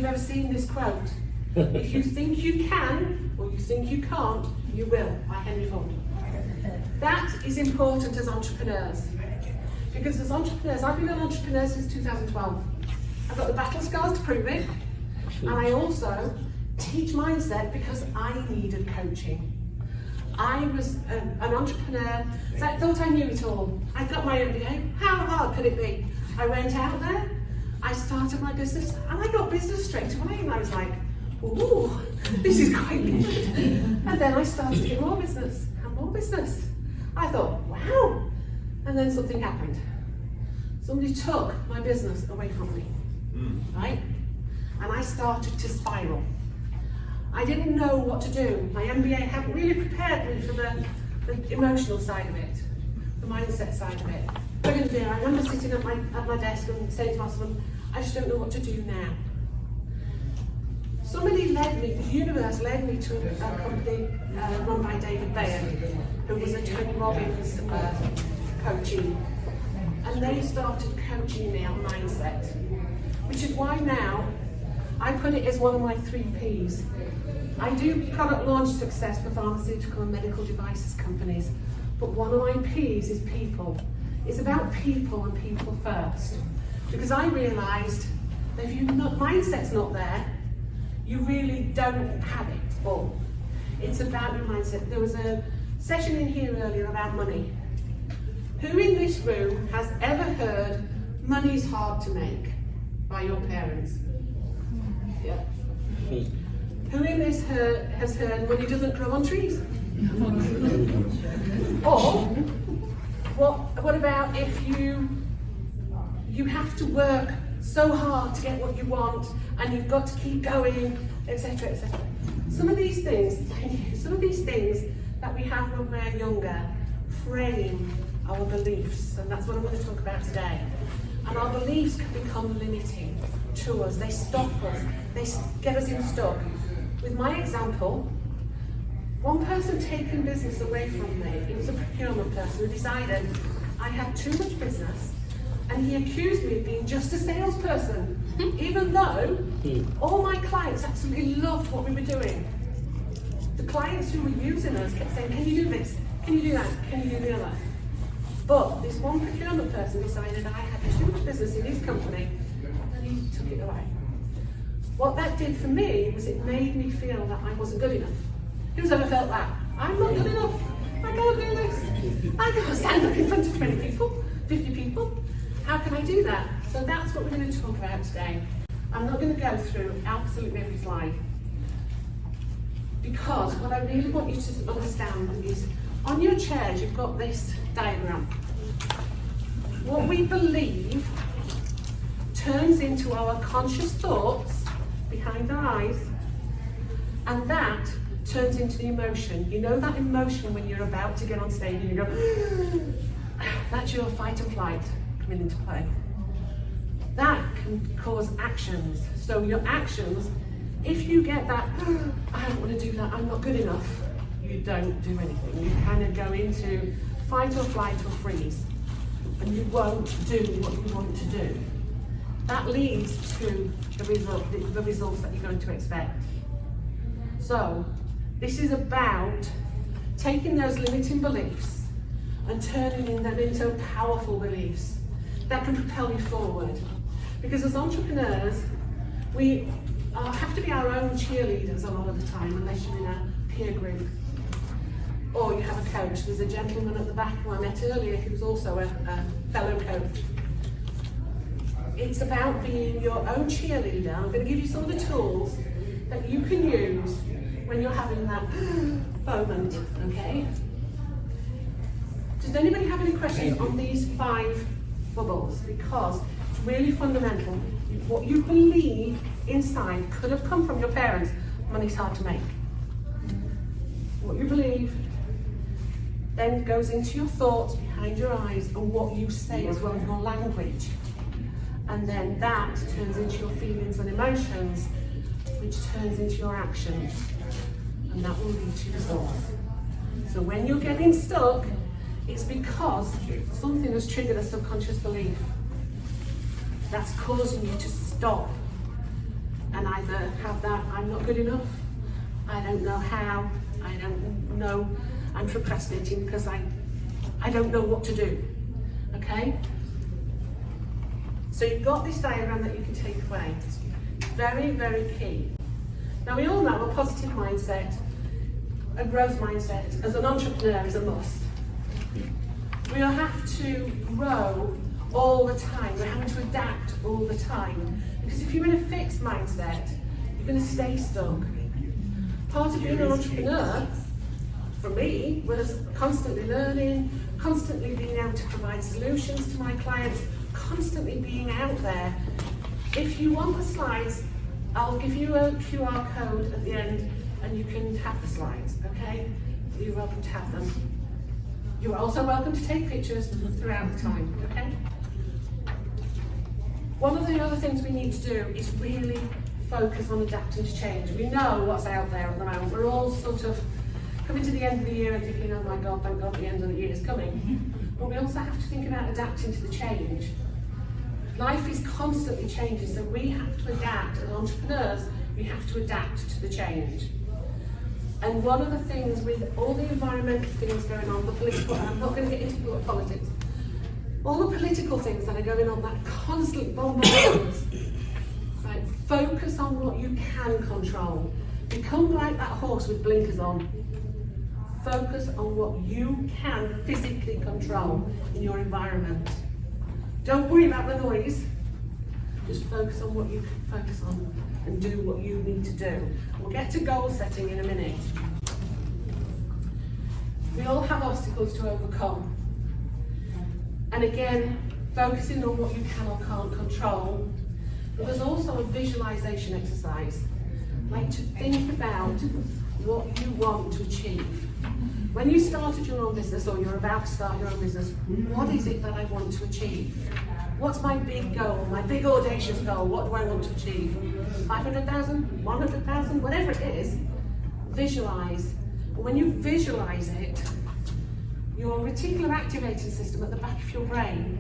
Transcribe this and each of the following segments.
ever seen this quote. If you think you can, or you think you can't, you will, by Henry Ford. That is important as entrepreneurs. Because as entrepreneurs, I've been an entrepreneur since 2012. I've got the battle scars to prove it. And I also teach mindset because I needed coaching. I was an entrepreneur that thought I knew it all. I got my MBA. How hard could it be? I went out there, I started my business, and I got business straight away. And I was like, ooh, this is quite good. And then I started to get more business and more business. I thought, wow. And then something happened. Somebody took my business away from me, right? And I started to spiral. I didn't know what to do. My MBA hadn't really prepared me for the emotional side of it, the mindset side of it. What am I going to do? I remember sitting at my desk and saying to my husband, I just don't know what to do now. Somebody led me, the universe led me to a company run by David Bayer, who was a Tony Robbins coachee. And they started coaching me on mindset, which is why now I put it as one of my 3 Ps. I do product launch success for pharmaceutical and medical devices companies, but one of my Ps is people. It's about people and people first. Because I realised that if your mindset's not there, you really don't have it all. It's about your mindset. There was a session in here earlier about money. Who in this room has ever heard money's hard to make by your parents? Yeah. Who in this has heard money doesn't grow on trees? Or what about if you have to work so hard to get what you want and you've got to keep going, etc., etc. Some of these things that we have when we're younger frame our beliefs, and that's what I'm going to talk about today. And our beliefs can become limiting to us. They stop us. They get us in stuck. With my example, one person taking business away from me, it was a procurement person who decided I had too much business, and he accused me of being just a salesperson, even though all my clients absolutely loved what we were doing. The clients who were using us kept saying, can you do this? Can you do that? Can you do the other? But this one procurement person decided I had too much business in his company, and he took it away. What that did for me was it made me feel that I wasn't good enough. Who's ever felt that? I'm not good enough. I can't do this. I can't stand up in front of 20 people, 50 people. How can I do that? So that's what we're going to talk about today. I'm not going to go through absolutely every slide, because what I really want you to understand is on your chairs you've got this diagram. What we believe turns into our conscious thoughts behind our eyes, and that turns into the emotion. You know that emotion when you're about to get on stage and you go, that's your fight and flight coming into play. That can cause actions. So your actions, if you get that, I don't want to do that, I'm not good enough, you don't do anything. You kind of go into fight or flight or freeze, and you won't do what you want to do. That leads to the results that you're going to expect. So this is about taking those limiting beliefs and turning them into powerful beliefs that can propel you forward. Because as entrepreneurs, we have to be our own cheerleaders a lot of the time, unless you're in a peer group or you have a coach. There's a gentleman at the back who I met earlier who was also a fellow coach. It's about being your own cheerleader. I'm going to give you some of the tools that you can use when you're having that moment, okay? Does anybody have any questions on these 5 bubbles? Because it's really fundamental. What you believe inside could have come from your parents. Money's hard to make. What you believe then goes into your thoughts behind your eyes and what you say as well as your language. And then that turns into your feelings and emotions, which turns into your actions. And that will lead to results. So when you're getting stuck, it's because something has triggered a subconscious belief that's causing you to stop. and either have that I'm not good enough, I don't know how, I don't know, I'm procrastinating because I don't know what to do, okay? So you've got this diagram that you can take away. Very, very key. Now we all know a positive mindset, a growth mindset as an entrepreneur is a must. We have to grow all the time. We're having to adapt all the time. Because if you're in a fixed mindset, you're going to stay stuck. Part of being an entrepreneur, for me, was constantly learning, constantly being able to provide solutions to my clients, constantly being out there. If you want the slides, I'll give you a QR code at the end and you can have the slides, okay? You're welcome to have them. You're also welcome to take pictures throughout the time, okay? One of the other things we need to do is really focus on adapting to change. We know what's out there at the moment. We're all sort of coming to the end of the year and thinking, oh my God, thank God the end of the year is coming. But we also have to think about adapting to the change. Life is constantly changing, so we have to adapt. As entrepreneurs, we have to adapt to the change. And one of the things with all the environmental things going on, the political, I'm not going to get into politics, all the political things that are going on, that constant bombardment, right? Focus on what you can control. Become like that horse with blinkers on. Focus on what you can physically control in your environment. Don't worry about the noise. Just focus on what you can focus on and do what you need to do. We'll get to goal setting in a minute. We all have obstacles to overcome. And again, focusing on what you can or can't control. But there's also a visualization exercise. Like to think about what you want to achieve. When you started your own business or you're about to start your own business, what is it that I want to achieve? What's my big goal, my big audacious goal? What do I want to achieve? 500,000, 100,000, whatever it is, visualize. And when you visualize it, your reticular activating system at the back of your brain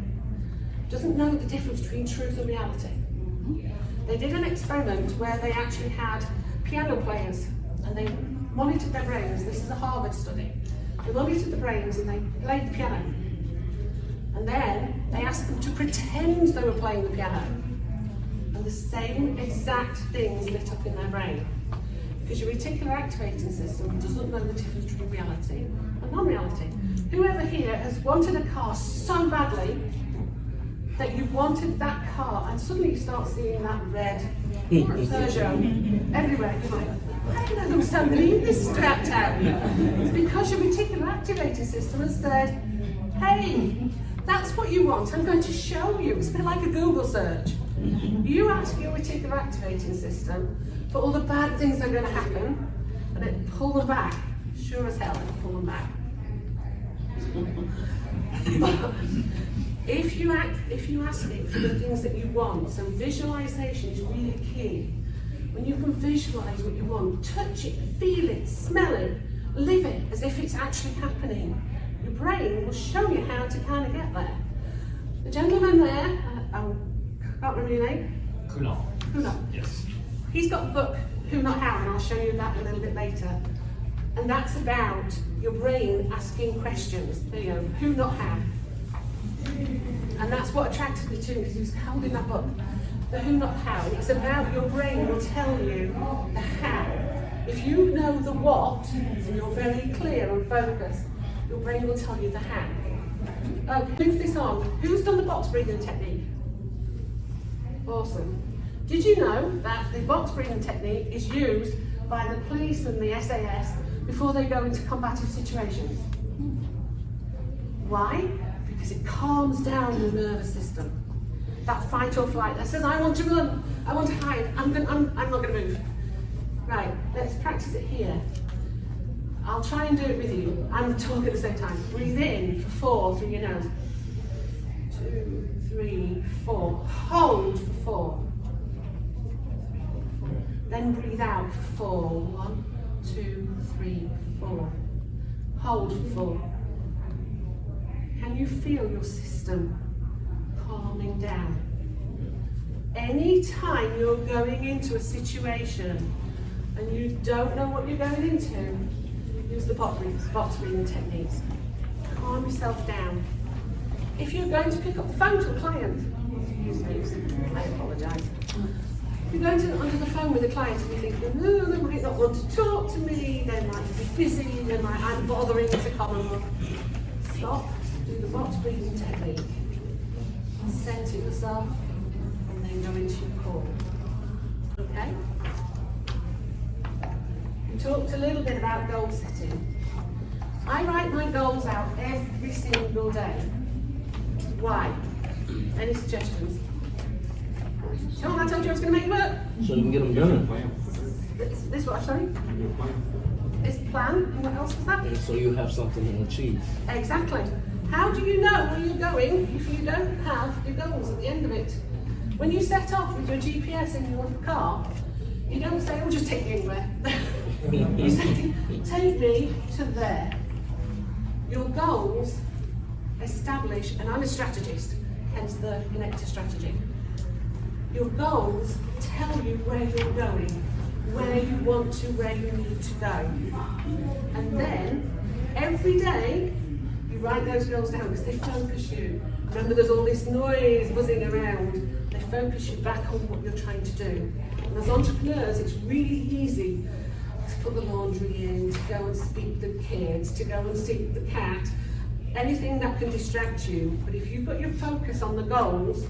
doesn't know the difference between truth and reality. They did an experiment where they actually had piano players and they monitored their brains. This is a Harvard study. They monitored the brains and they played the piano. And then they asked them to pretend they were playing the piano. And the same exact things lit up in their brain. Because your reticular activating system doesn't know the difference between reality and non-reality. Whoever here has wanted a car so badly that you wanted that car and suddenly you start seeing that red Peugeot everywhere. You're like, I didn't know there was somebody in this scrap town. It's because your reticular activating system has said, hey, that's what you want, I'm going to show you. It's a bit like a Google search. You ask your reticular activating system for all the bad things that are going to happen, and it pull them back. Sure as hell, it'll pull them back. If you ask it for the things that you want, so visualization is really key. When you can visualize what you want, touch it, feel it, smell it, live it as if it's actually happening, your brain will show you how to kind of get there. The gentleman there, I can't remember your name. Kunal. Yes. He's got a book, Who Not How, and I'll show you that a little bit later. And that's about your brain asking questions. There you go, who not how. And that's what attracted me to him, because he was holding that book, the who not how. And it's about your brain will tell you the how. If you know the what, and you're very clear and focused, your brain will tell you the how. Okay, move this on. Who's done the box breathing technique? Awesome. Did you know that the box breathing technique is used by the police and the SAS before they go into combative situations? Why? Because it calms down the nervous system. That fight or flight that says, I want to run, I want to hide, I'm not going to move. Right, let's practice it here. I'll try and do it with you. I'm talking at the same time. Breathe in for 4 through your nose. 2, 3, 4. Hold for 4. Then breathe out for 4. 1, 2, 3, 4. Hold for 4. Can you feel your system calming down? Anytime you're going into a situation and you don't know what you're going into, use the box breathing techniques. Calm yourself down. If you're going to pick up the phone to a client, I apologise. If you're going to onto the phone with a client and you're thinking, no, they might not want to talk to me, they might be busy, I'm bothering to come and look. Stop, do the box breathing technique. Center yourself and then go into your core. Okay? We talked a little bit about goal setting. I write my goals out every single day. Why? Any suggestions? Sean, I told you I was going to make it work. So you can get them done. This what, sorry? It's plan, and what else was that? And so you have something to achieve. Exactly. How do you know where you're going if you don't have your goals at the end of it? When you set off with your GPS in your car, you don't say, oh, just take me anywhere. You say, take me to there. Your goals establish, and I'm a strategist, hence the connector strategy. Your goals tell you where you're going, where you want to, where you need to go. And then, every day, you write those goals down because they focus you. Remember, there's all this noise buzzing around. They focus you back on what you're trying to do. And as entrepreneurs, it's really easy to put the laundry in, to go and speak to the kids, to go and see the cat, anything that can distract you. But if you've got your focus on the goals,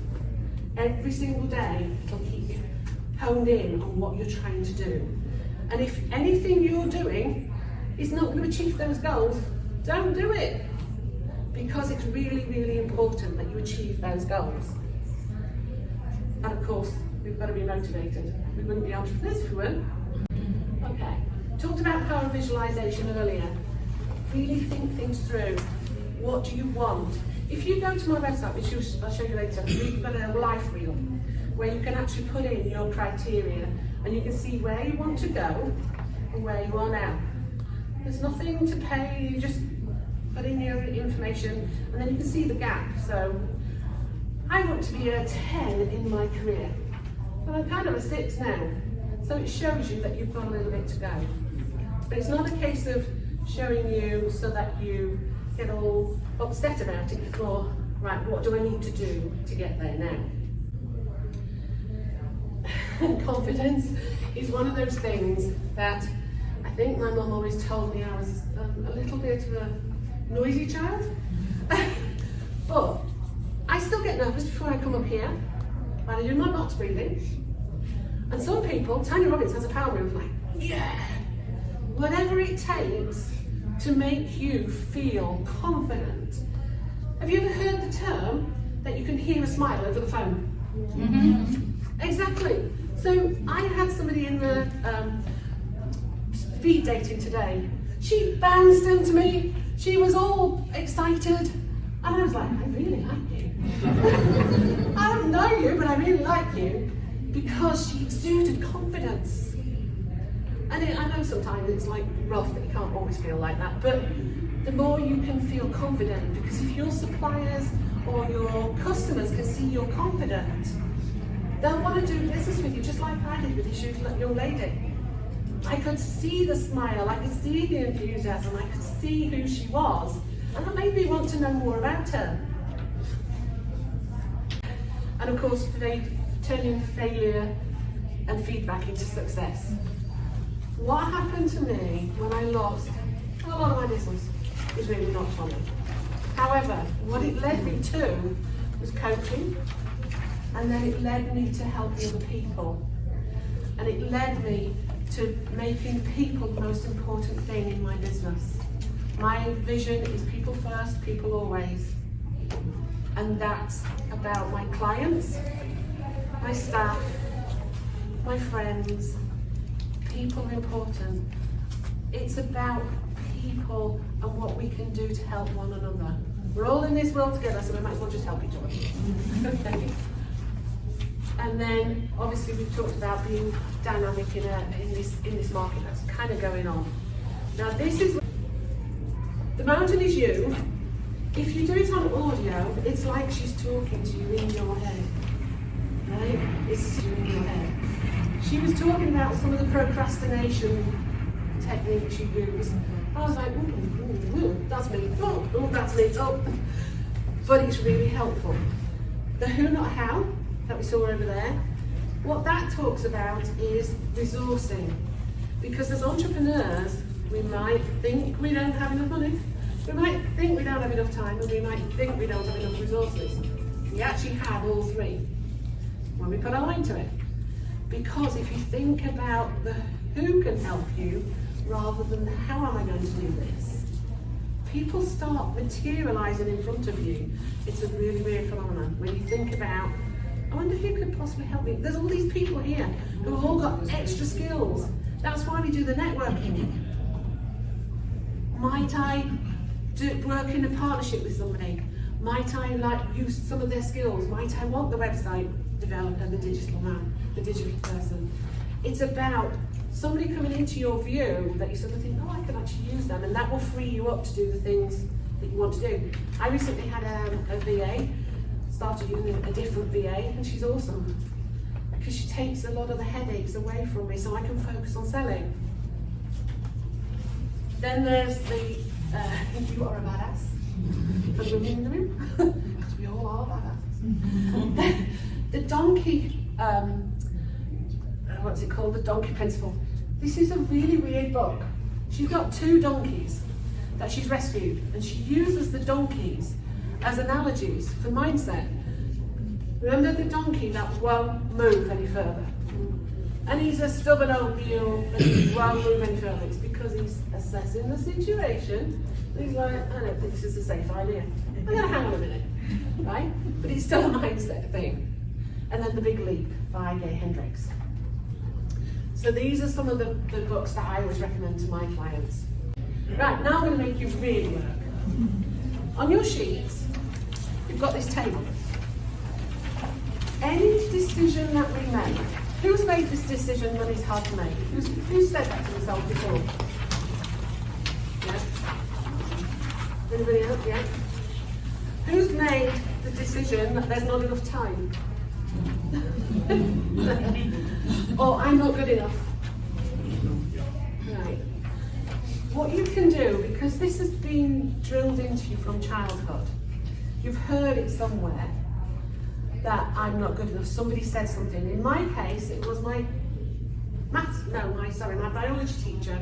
every single day, it'll keep you honed in on what you're trying to do. And if anything you're doing is not going to achieve those goals, don't do it. Because it's really, really important that you achieve those goals. And of course, we've got to be motivated. We wouldn't be entrepreneurs if we weren't. Okay, talked about power of visualization earlier. Really think things through. What do you want? If you go to my website, which I'll show you later, we've got a life wheel where you can actually put in your criteria and you can see where you want to go and where you are now. There's nothing to pay, you just put in your information and then you can see the gap. So I want to be a 10 in my career, but I'm kind of a 6 now. So it shows you that you've got a little bit to go. But it's not a case of showing you so that you get all upset about it. It's more, right, what do I need to do to get there now? Confidence is one of those things that I think my mum always told me I was a little bit of a noisy child. But I still get nervous before I come up here while I do my box breathing. And some people, Tony Robbins has a power move like, yeah, whatever it takes to make you feel confident. Have you ever heard the term that you can hear a smile over the phone? Mm-hmm. Exactly. So I had somebody in the speed dating today. She bounced into me. She was all excited. And I was like, I really like you. I don't know you, but I really like you because she exuded confidence. And I know sometimes it's like rough that you can't always feel like that, but the more you can feel confident, because if your suppliers or your customers can see you're confident, they'll want to do business with you, just like I did with this young lady. I could see the smile, I could see the enthusiasm, I could see who she was, and that made me want to know more about her. And of course, turning failure and feedback into success. What happened to me when I lost a lot of my business is really not funny. However, what it led me to was coaching, and then it led me to helping other people. And it led me to making people the most important thing in my business. My vision is people first, people always. And that's about my clients, my staff, my friends. People are important. It's about people and what we can do to help one another. We're all in this world together, so we might as well just help each other. Okay. And then, obviously, we've talked about being dynamic in this market that's kind of going on. Now, this is the mountain is you. If you do it on audio, it's like she's talking to you in your head. right? It's in your head. She was talking about some of the procrastination techniques you use. I was like, that's me, that's me, But it's really helpful. The who, not how, that we saw over there, what that talks about is resourcing. Because as entrepreneurs, we might think we don't have enough money, we might think we don't have enough time, and we might think we don't have enough resources. We actually have all three when we put our mind to it. Because if you think about the who can help you rather than the how am I going to do this, people start materializing in front of you. It's a really weird phenomenon. When you think about, I wonder who could possibly help me. There's all these people here who have all got extra skills. That's why we do the networking. Might I work in a partnership with somebody? Might I use some of their skills? Might I want the website developer, the digital man, the digital person? It's about somebody coming into your view that you sort of think, oh, I could actually use them, and that will free you up to do the things that you want to do. I recently had a VA, started using a different VA, and she's awesome because she takes a lot of the headaches away from me so I can focus on selling. Then there's the, you are a badass, because we all are badass. The donkey, what's it called, the donkey principle. This is a really weird book. She's got 2 donkeys that she's rescued, and she uses the donkeys as analogies for mindset. Remember the donkey that won't move any further? And he's a stubborn old mule and he won't move any further. It's because he's assessing the situation. He's like, I don't think this is a safe idea. I'm going to hang on a minute, right? But it's still a mindset thing. And then The Big Leap by Gay Hendricks. So these are some of the books that I always recommend to my clients. Right, now I'm going to make you really work. On your sheets, you've got this table. Any decision that we make, who's made this decision when it's hard to make? Who's said that to themselves before? Yeah? Anybody else? Yeah? Who's made the decision that there's not enough time? Or I'm not good enough? Right. What you can do, because this has been drilled into you from childhood, you've heard it somewhere that I'm not good enough. Somebody said something. In my case, it was my biology teacher.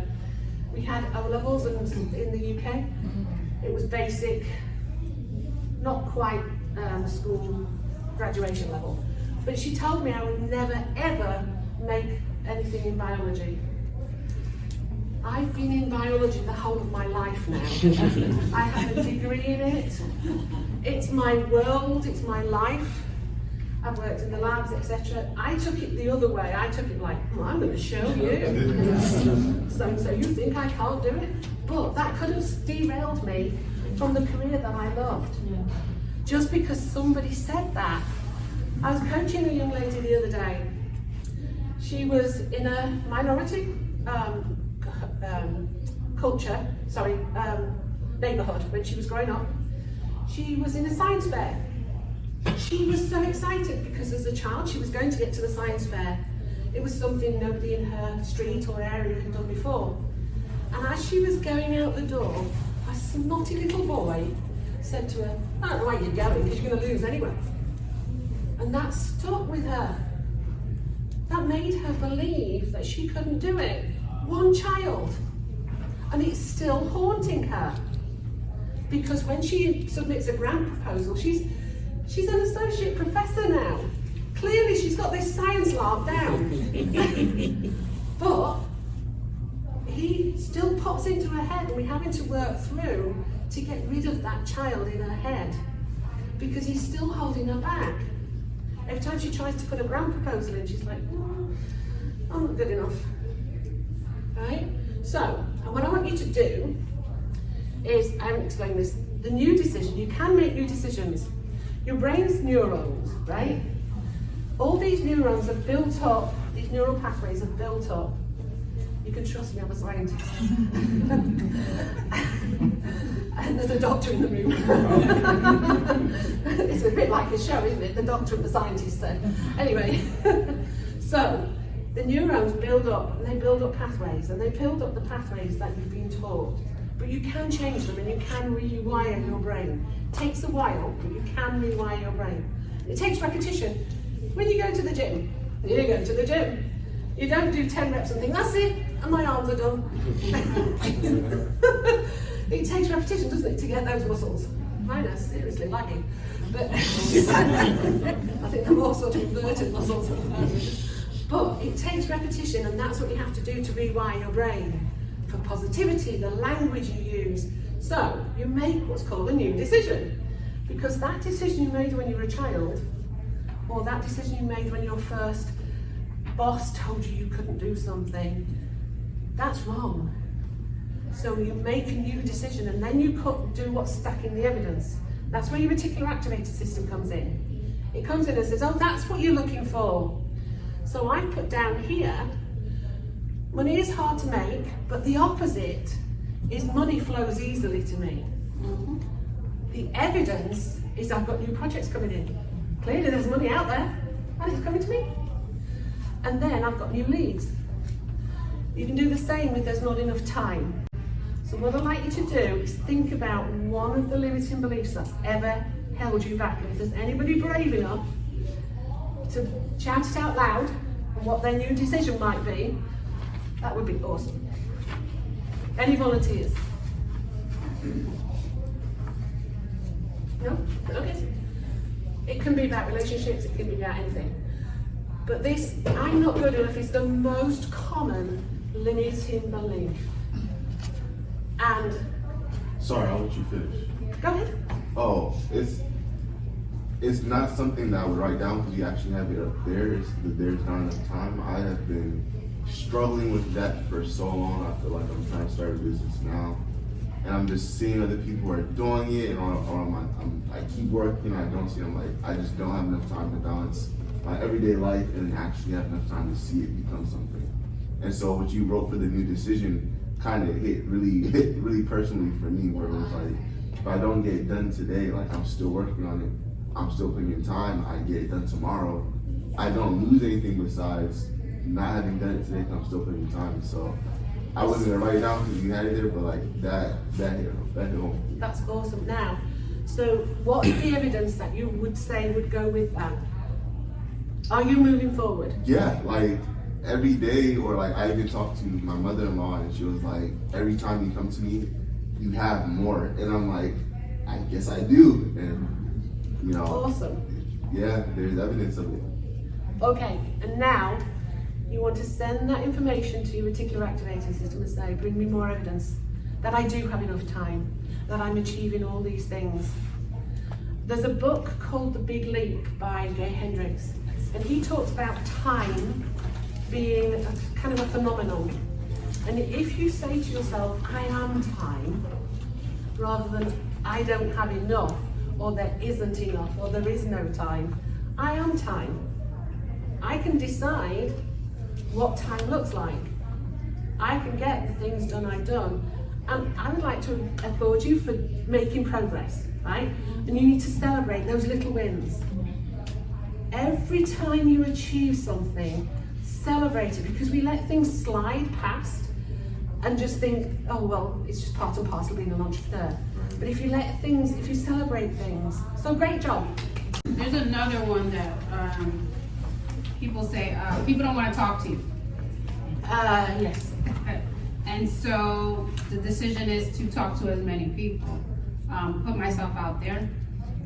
We had O levels in the UK. It was basic, not quite school graduation level. But she told me I would never ever make anything in biology. I've been in biology the whole of my life now. I have a degree in it. It's my world, it's my life. I've worked in the labs, etc. I took it the other way. I took it like, I'm going to show you. So you think I can't do it? But that could have derailed me from the career that I loved. Just because somebody said that. I was coaching a young lady the other day. She was in a minority neighbourhood when she was growing up. She was in a science fair. She was so excited because as a child she was going to get to the science fair. It was something nobody in her street or area had done before. And as she was going out the door, a snotty little boy said to her, I don't know where you're going because you're going to lose anyway. And that stuck with her. That made her believe that she couldn't do it. One child. And it's still haunting her. Because when she submits a grant proposal, she's an associate professor now. Clearly she's got this science lark down. But he still pops into her head, and we're having to work through to get rid of that child in her head. Because he's still holding her back. Every time she tries to put a grant proposal in, she's like, I'm not good enough. Right? So, what I want you to do is, I haven't explained this, the new decision, you can make new decisions. Your brain's neurons, right? All these neurons are built up, these neural pathways are built up You can trust me, I'm a scientist. And there's a doctor in the room. It's a bit like a show, isn't it? The doctor and the scientist. So anyway, so the neurons build up, and they build up pathways, and they build up the pathways that you've been taught. But you can change them, and you can rewire your brain. It takes a while, but you can rewire your brain. It takes repetition. When you go to the gym, you don't do 10 reps and think, that's it, and my arms are done. It takes repetition, doesn't it, to get those muscles. Mine are seriously lagging. But I think they're more sort of inverted muscles. But it takes repetition, and that's what you have to do to rewire your brain. For positivity, the language you use. So you make what's called a new decision. Because that decision you made when you were a child, or that decision you made when your first boss told you couldn't do something, that's wrong. So you make a new decision, and then you do what's stacking the evidence. That's where your reticular activator system comes in. It comes in and says, oh, that's what you're looking for. So I've put down here, money is hard to make, but the opposite is money flows easily to me. The evidence is I've got new projects coming in. Clearly there's money out there, and it's coming to me. And then I've got new leads. You can do the same if there's not enough time. So what I'd like you to do is think about one of the limiting beliefs that's ever held you back. And if there's anybody brave enough to shout it out loud and what their new decision might be, that would be awesome. Any volunteers? No? Okay. It can be about relationships, it can be about anything. But this, I'm not good enough, is the most common limiting belief. And... Sorry, I'll let you finish. Go ahead. Oh, it's not something that I would write down because you actually have it up there. It's that there's not enough time. I have been struggling with that for so long. I feel like I'm trying to start a business now. And I'm just seeing other people are doing it, and I keep working, I don't see, I'm like, I just don't have enough time to balance my everyday life and actually have enough time to see it become something. And so what you wrote for the new decision kind of hit really personally for me, where it was like, if I don't get it done today, like I'm still working on it, I'm still putting in time, I get it done tomorrow, I don't lose anything besides not having done it today, I'm still putting in time. So I wasn't gonna write it down because you had it there, but like that hit home. That's awesome. Now, so what's the evidence that you would say would go with that? Are you moving forward? Yeah, like every day, or like I even talked to my mother-in-law and she was like, every time you come to me, you have more. And I'm like, I guess I do. And you know, awesome. Yeah, there's evidence of it. Okay, and now you want to send that information to your reticular activating system and say, bring me more evidence that I do have enough time, that I'm achieving all these things. There's a book called The Big Leap by Gay Hendricks, and he talks about time being a kind of a phenomenon. And if you say to yourself, I am time, rather than I don't have enough, or there isn't enough, or there is no time, I am time. I can decide what time looks like. I can get the things done I've done. And I would like to applaud you for making progress, right? And you need to celebrate those little wins. Every time you achieve something, celebrate it, because we let things slide past and just think, oh, well, it's just part and parcel of being an entrepreneur. But if you celebrate things, so great job. There's another one that people say, people don't want to talk to you. Yes. Okay. And so the decision is to talk to as many people, put myself out there.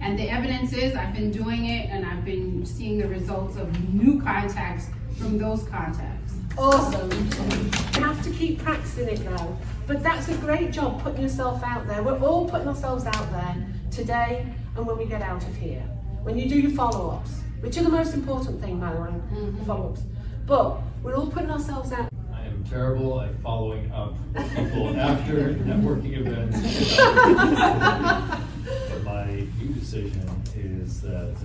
And the evidence is I've been doing it, and I've been seeing the results of new contacts from those contacts. Awesome. You have to keep practicing it though. But that's a great job putting yourself out there. We're all putting ourselves out there today and when we get out of here. When you do your follow-ups, which are the most important thing, by the way, the follow-ups. But we're all putting ourselves out. I am terrible at following up people after networking events. But my new decision is that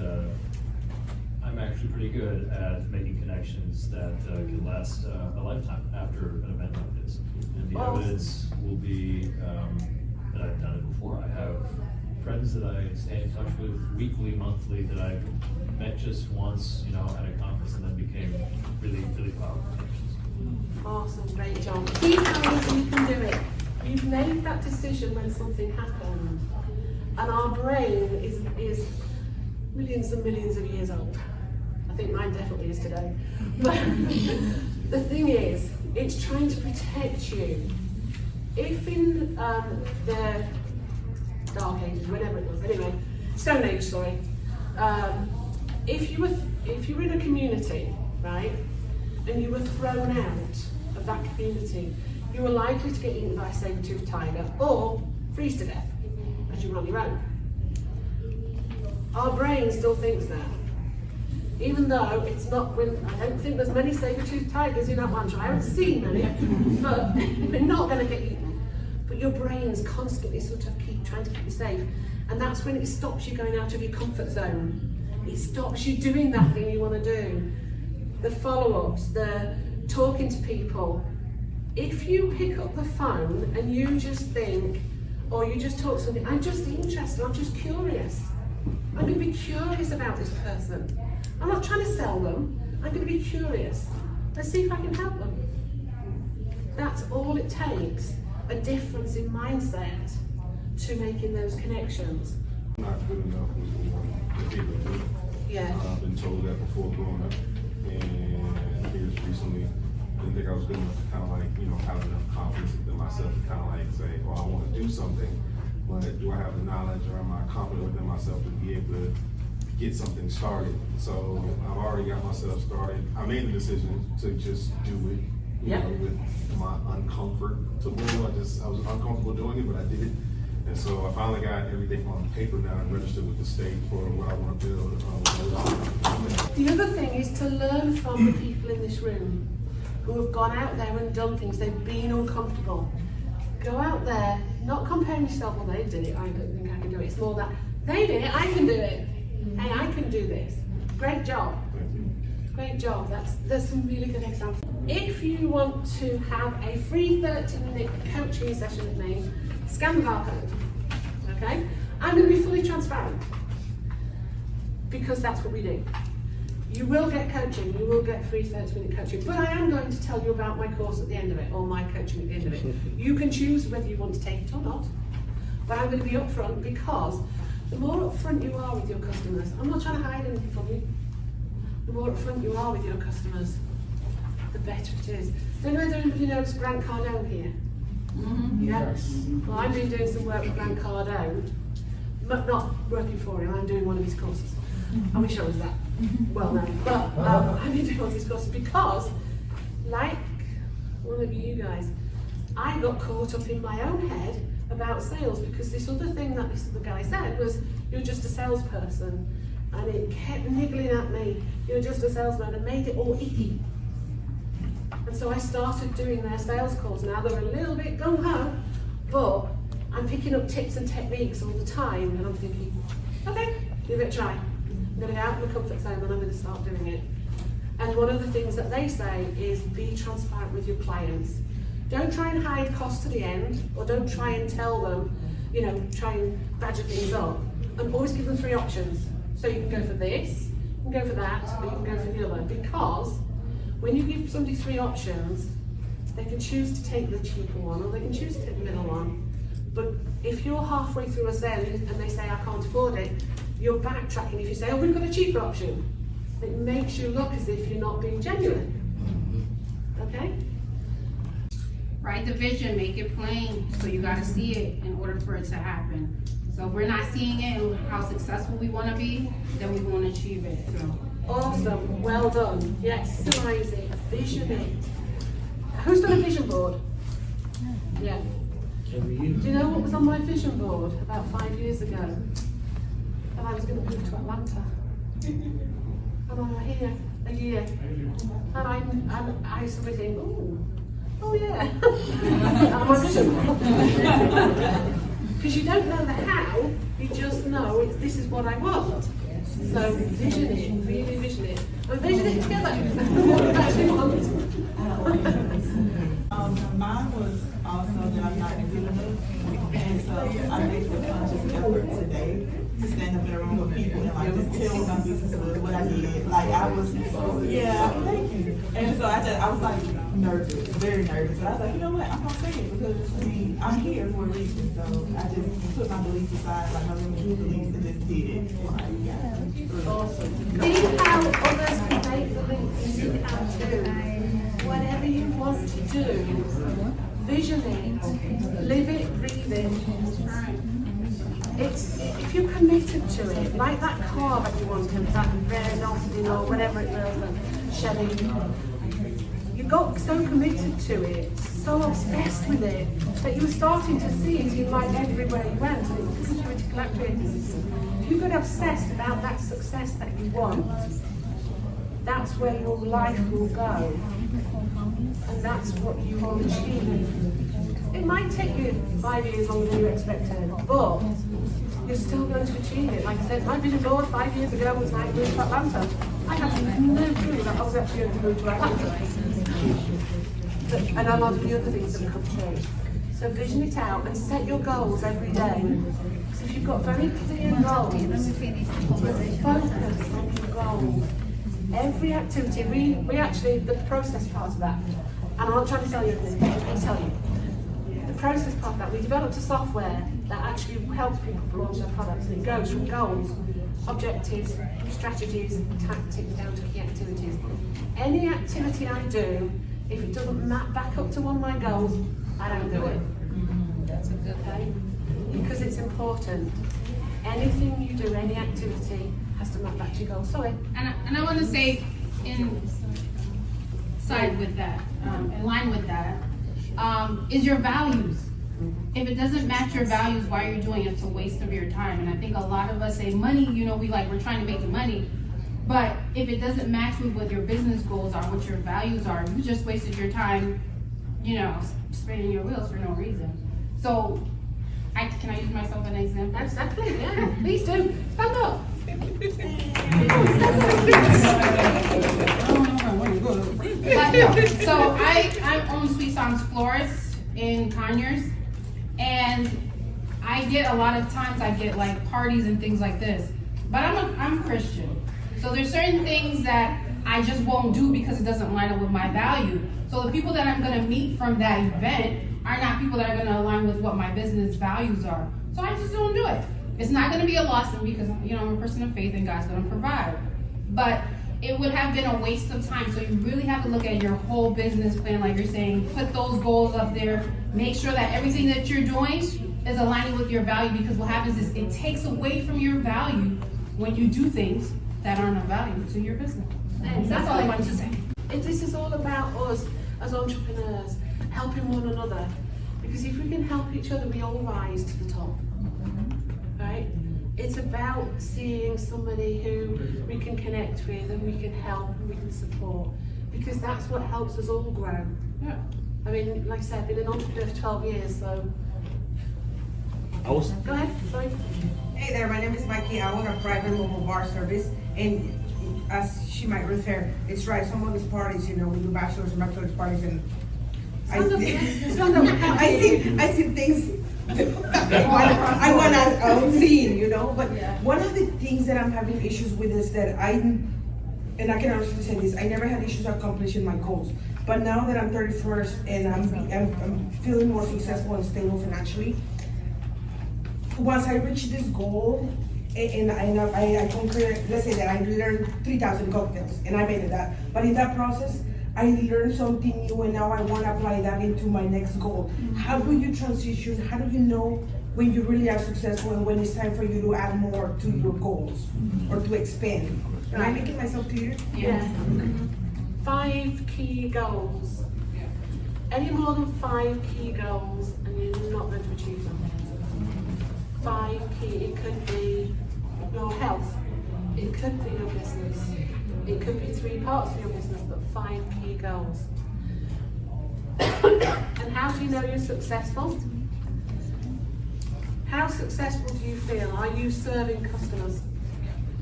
I'm actually pretty good at making connections that can last a lifetime after an event like The Awesome. evidence will be, that I've done it before. I have friends that I stay in touch with weekly, monthly, that I've met just once, you know, at a conference, and then became really, really powerful connections. Awesome, great job. Keep going, you can do it. You've made that decision when something happened. And our brain is millions and millions of years old. I think mine definitely is today. But the thing is, it's trying to protect you. If in the Dark Ages, whenever it was, anyway, Stone Age, sorry. If you were in a community, right, and you were thrown out of that community, you were likely to get eaten by a saber-toothed tiger or freeze to death as you were on your own. Our brain still thinks that. Even though it's not, I don't think there's many saber-toothed tigers in that one, I haven't seen many, but we're not going to get eaten. But your brain's constantly sort of trying to keep you safe. And that's when it stops you going out of your comfort zone. It stops you doing that thing you want to do. The follow-ups, the talking to people. If you pick up the phone and you just think, or you just talk to somebody, I'm just interested, I'm just curious. I'm going to be curious about this person. I'm not trying to sell them, I'm going to be curious. Let's see if I can help them. That's all it takes, a difference in mindset to making those connections. I'm not good enough with the people do. Yeah. I've been told that before growing up, and here's recently, I didn't think I was good enough to kind of like, you know, have enough confidence in myself to kind of like say, well, I want to do something, but do I have the knowledge or am I confident within myself to be able to get something started? So I've already got myself started. I made the decision to just do it, you know, with my uncomfortable. I was uncomfortable doing it, but I did it. And so I finally got everything on paper now and registered with the state for what I want to build. The other thing is to learn from the people in this room who have gone out there and done things. They've been uncomfortable. Go out there, not comparing yourself, well, they did it, I don't think I can do it. It's more that they did it, I can do it. Hey, I can do this. Great job. Great job. There's some really good examples. If you want to have a free 30-minute coaching session with me, scan the barcode. Okay? I'm going to be fully transparent because that's what we do. You will get coaching, you will get free 30-minute coaching, but I am going to tell you about my course at the end of it, or my coaching at the end of it. You can choose whether you want to take it or not, but I'm going to be upfront because the more upfront you are with your customers, I'm not trying to hide anything from you, the more upfront you are with your customers, the better it is. Don't know whether anybody knows Grant Cardone here? Mm-hmm. Yeah. Well, I've been doing some work with Grant Cardone, but not working for him, I'm doing one of his courses. I wish I was that well known, but I've been doing one of his courses because, like one of you guys, I got caught up in my own head about sales because this other thing that this other guy said was, you're just a salesperson, and it kept niggling at me, you're just a salesman, and made it all icky. And so I started doing their sales calls. Now they're a little bit gung-ho, but I'm picking up tips and techniques all the time, and I'm thinking, okay, give it a try. I'm going to get out of my comfort zone and I'm going to start doing it. And one of the things that they say is be transparent with your clients. Don't try and hide costs to the end, or don't try and tell them, you know, try and badger things up. And always give them 3 options. So you can go for this, you can go for that, or you can go for the other. Because when you give somebody 3 options, they can choose to take the cheaper one, or they can choose to take the middle one. But if you're halfway through a send and they say, I can't afford it, you're backtracking. If you say, oh, we've got a cheaper option, it makes you look as if you're not being genuine. Okay? Write the vision, make it plain, so you gotta see it in order for it to happen. So if we're not seeing it and how successful we wanna be, then we won't achieve it, so. Awesome, well done. Yes, amazing. Vision it. Who's done a vision board? Yeah. Every year. Do you know what was on my vision board about 5 years ago? That I was going to move to Atlanta. And I'm here a year. And I suddenly think, oh yeah. And I'm on vision board. Because you don't know the how, you just know this is what I want. So vision it, really vision it. And vision it together. What you actually want. Mine was also that I'm not good enough, and so I made the conscious effort today to stand up in a room with people and like just tell my business what I did. Like I was, yeah, thank you. And so I was like nervous, very nervous. But I was like, you know what, I'm gonna say it because I mean I'm here for a reason. So I just put my beliefs aside, like my religious beliefs, and just did it. Like, yeah. Awesome. See how others can make the link and see how to. Whatever you want to do, vision it, live it, breathe it. It's, if you're committed to it, like that car that you wanted, that rare Austin or whatever it was, that Chevy, you got so committed to it, so obsessed with it, that you were starting to see it in like everywhere you went, and it's because you were collecting. If you get obsessed about that success that you want, that's where your life will go. And that's what you will achieve. It might take you 5 years longer than you expected, but you're still going to achieve it. Like I said, my vision board 5 years ago was like move to Atlanta. I had no clue that I was actually going to move to Atlanta. And a lot of the other things that come true. So vision it out and set your goals every day. So if you've got very clear goals, focus on your goals. Every activity, we actually, the process part of that, and I'm not trying to tell you this, but I'll tell you. The process part of that, we developed a software that actually helps people launch their products, and it goes from goals, objectives, strategies, tactics, down to key activities. Any activity I do, if it doesn't map back up to one of my goals, I don't do it. That's a good Okay? Because it's important. Anything you do, any activity, has to map back to your goals. Sorry. And I want to say, in side with that, in line with that, is your values. If it doesn't match your values, why are you doing it? It's a waste of your time. And I think a lot of us say money, you know, we're trying to make the money. But if it doesn't match with what your business goals are, what your values are, you just wasted your time, you know, spinning your wheels for no reason. So, can I use myself as an example? Exactly, yeah. Please do. Stand up. So I own Sweet Songs Florists in Conyers, and I get a lot of times I get like parties and things like this. But I'm Christian, so there's certain things that I just won't do because it doesn't line up with my value. So the people that I'm going to meet from that event are not people that are going to align with what my business values are. So I just don't do it. It's not going to be a loss to me because, you know, I'm a person of faith and God's going to provide. But it would have been a waste of time. So you really have to look at your whole business plan, like you're saying, put those goals up there, make sure that everything that you're doing is aligning with your value, because what happens is it takes away from your value when you do things that aren't of value to your business. That's all I wanted to say. This is all about us as entrepreneurs, helping one another. Because if we can help each other, we all rise to the top. Right? It's about seeing somebody who we can connect with and we can help and we can support. Because that's what helps us all grow. Yeah. I mean, like I said, I've been an entrepreneur for 12 years, so. Go ahead, sorry. Hey there, my name is Mikey. I own a private mobile bar service, and as she might refer, it's right, some of these parties, you know, we do bachelor's and bachelor's parties, and I see things I want to see, you know, but one of the things that I'm having issues with is that and I can honestly say this, I never had issues accomplishing my goals, but now that I'm 31st and I'm feeling more successful and stable financially, once I reach this goal, and I conquer, let's say that I learned 3,000 cocktails, and I made it that. But in that process, I learned something new, and now I want to apply that into my next goal. How do you transition? How do you know when you really are successful and when it's time for you to add more to your goals or to expand? Am I making myself clear? Yeah. 5 key goals. Any more than 5 key goals, and you're not going to achieve them. 5 key, it could be your health, it could be your business, it could be 3 parts of your business, but 5 key goals. And how do you know you're successful? How successful do you feel? Are you serving customers?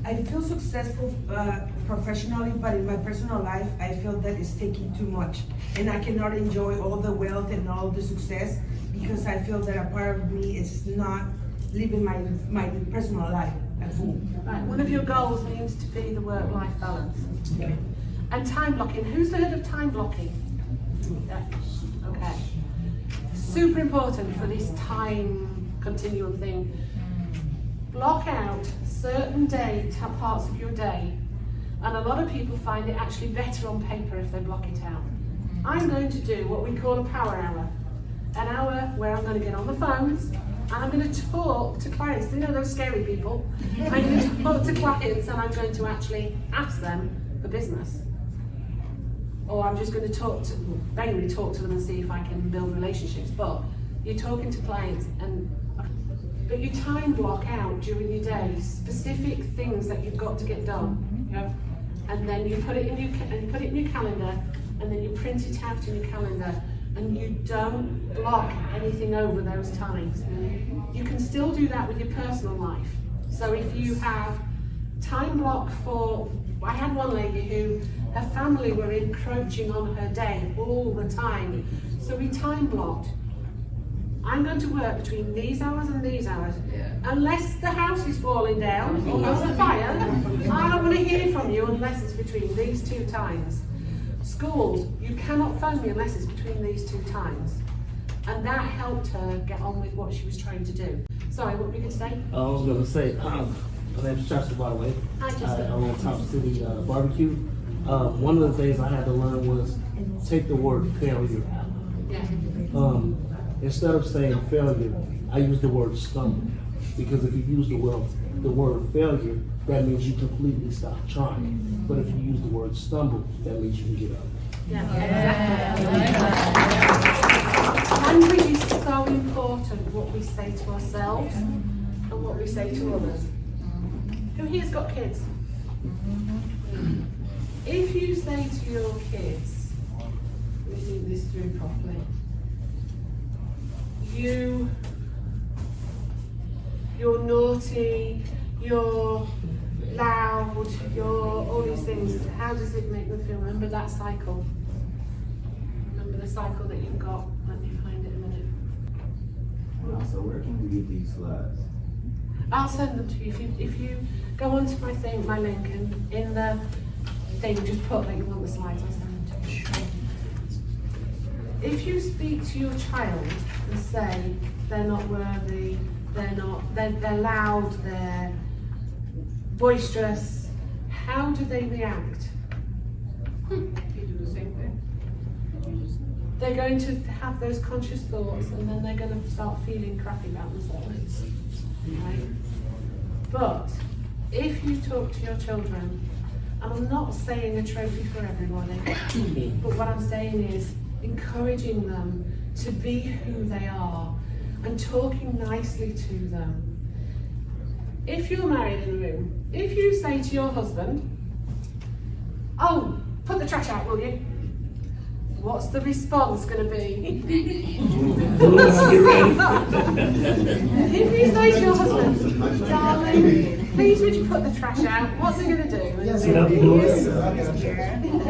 I feel successful professionally, but in my personal life, I feel that it's taking too much. And I cannot enjoy all the wealth and all the success because I feel that a part of me is not living my personal life at full. Right, one of your goals needs to be the work-life balance. And time blocking. Who's heard of time blocking? Yeah. Okay. Super important for this time continuum thing. Block out certain parts of your day, and a lot of people find it actually better on paper if they block it out. I'm going to do what we call a power hour. An hour where I'm going to get on the phones and I'm going to talk to clients. You know those scary people? I'm going to talk to clients and I'm going to actually ask them for business. Or I'm just going to mainly talk to them and see if I can build relationships. But you're talking to clients, but you time block out during your day specific things that you've got to get done. You know? And then you put it in your calendar, and then you print it out in your calendar, and you don't block anything over those times. You can still do that with your personal life. So if you have time block for, I had one lady who her family were encroaching on her day all the time. So we time blocked. I'm going to work between these hours and these hours. Unless the house is falling down or there's a fire, I don't want to hear from you unless it's between these two times. Schools, you cannot phone me unless it's between these two times. And that helped her get on with what she was trying to do. Sorry, what were you going to say? I was going to say, my name's Chester, by the way. Hi, Chester. I own Top City Barbecue. One of the things I had to learn was take the word failure out. Yeah. Instead of saying failure, I use the word stumble. Because if you use the word failure, that means you completely stop trying. But if you use the word stumble, that means you can get up. Yeah, exactly. Language is so important, what we say to ourselves and what we say to others. Who here's got kids? If you say to your kids, let me think this through properly, you're naughty, you're loud, you're all these things, how does it make them feel? Remember that cycle? Remember the cycle that you've got? Let me find it a minute. So where can we get these slides? I'll send them to you. If you go onto my link, and in the thing just put that you want the slides, I'll send them to you. If you speak to your child and say they're not worthy, they're loud, they're boisterous, how do they react? You do the same thing. They're going to have those conscious thoughts, and then they're going to start feeling crappy about themselves. Right? But if you talk to your children, and I'm not saying a trophy for everybody, but what I'm saying is encouraging them to be who they are and talking nicely to them. If you're married in the room, if you say to your husband, "Oh, put the trash out, will you?" What's the response going to be? If you say to your husband, "Darling, please would you put the trash out?" What's he going to do?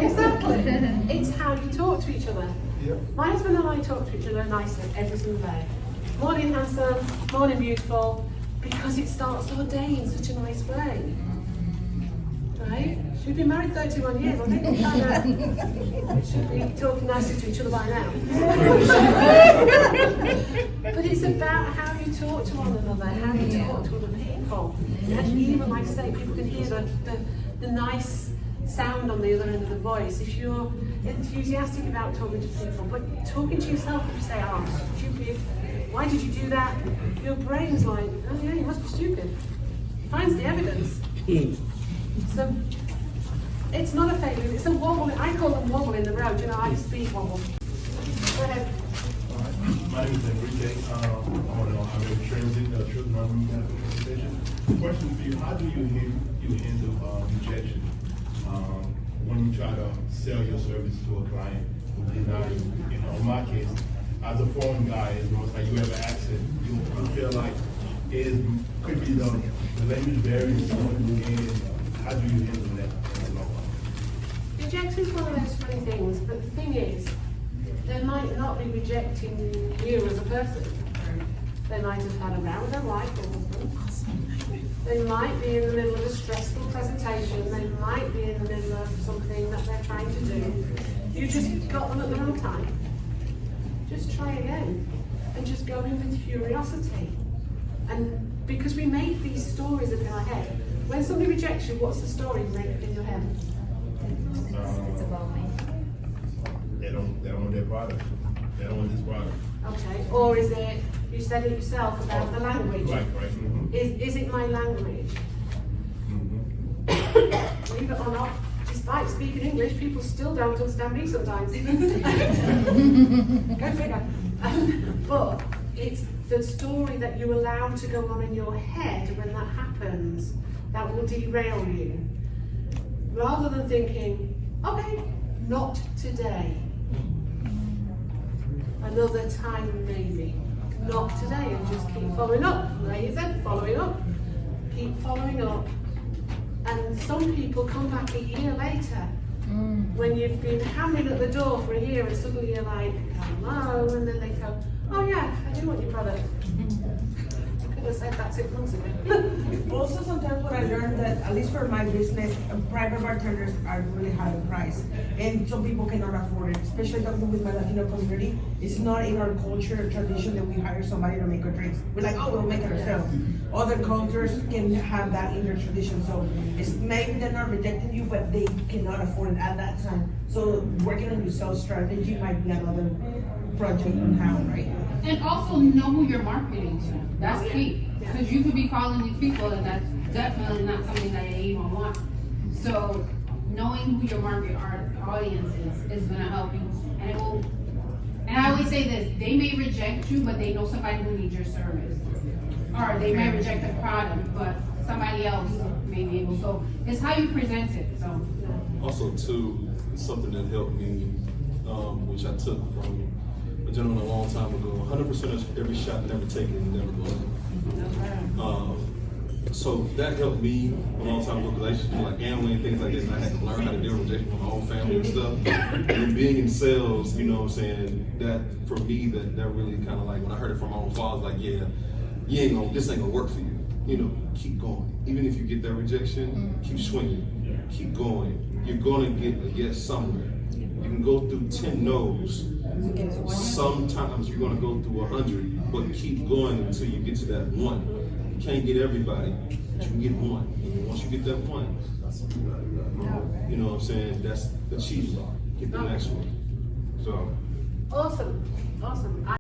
Exactly. It's how you talk to each other. My husband and I talk to each other nicely every single day. Morning handsome, morning beautiful, because it starts our day in such a nice way. Right? We've been married 31 years. I think we should be talking nicely to each other by now. But it's about how you talk to one another, how you talk to other people. And even, like I say, people can hear the nice sound on the other end of the voice. If you're enthusiastic about talking to people, but talking to yourself, if you say, "Oh, I'm stupid, why did you do that?" Your brain's like, "Oh yeah, you must be stupid." It finds the evidence. So it's not a failure, it's a wobble. I call them wobble in the road, you know, like speed wobble. Go ahead. My name is Enrique. I'm a children medical consultation. Question for you: how do you handle rejection when you try to sell your service to a client who deny you? You know, in my case, as a foreign guy, it's almost like you have an accent. You feel like it could be the language barrier. And how do you handle that? rejection is one of those funny things, but the thing is, they might not be rejecting you as a person. They might have had a row with their wife or husband. They might be in the middle of a stressful presentation. They might be in the middle of something that they're trying to do. You just got them at the wrong time. Just try again. And just go in with curiosity. And because we make these stories in our head. When somebody rejects you, what's the story you make in your head? It's about me. They don't want their product. They don't want this product. Okay. Or is it, you said it yourself about the language. Right. Mm-hmm. Is it my language? Mm-hmm. Believe it or not, despite speaking English, people still don't understand me sometimes. Go figure. But it's the story that you allow to go on in your head when that happens that will derail you. Rather than thinking, okay, not today. Another time maybe. Not today, and just keep following up. Like you said, following up. Keep following up. And some people come back a year later when you've been hammering at the door for a year and suddenly you're like, hello, and then they go, oh yeah, I do want your product. I could have said that 6 months ago. Also, sometimes what I learned that, at least for my business, private bartenders are really high in price. And some people cannot afford it, especially talking with my Latino community. It's not in our culture or tradition that we hire somebody to make our drinks. We're like, oh, we'll make it ourselves. Other cultures can have that in their tradition. So it's maybe they're not rejecting you, but they cannot afford it at that time. So working on your sales strategy might be another project on how, right? And also know who you're marketing to. That's key. Because you could be calling these people and that's definitely not something that they even want. So knowing who your market audience is gonna help you. And it will, and I always say this, they may reject you, but they know somebody who needs your service. Or they may reject the product, but somebody else may be able. So it's how you present it. So Also, too, something that helped me, which I took from a gentleman a long time ago, 100% of every shot never taken, never go. So that helped me a long time ago because I used to do like gambling and things like this, and I had to learn how to deal with rejection from my own family and stuff. And being in sales, you know what I'm saying, that for me, that really kind of like, when I heard it from my own father, like, yeah, this ain't gonna work for you. You know, keep going. Even if you get that rejection, keep swinging, keep going. You're gonna get a yes somewhere. You can go through 10 no's. Sometimes you're gonna go through 100, but keep going until you get to that one. You can't get everybody, but you can get one. And once you get that one, you know what I'm saying, that's the cheese bar. Get the next one. So. Awesome.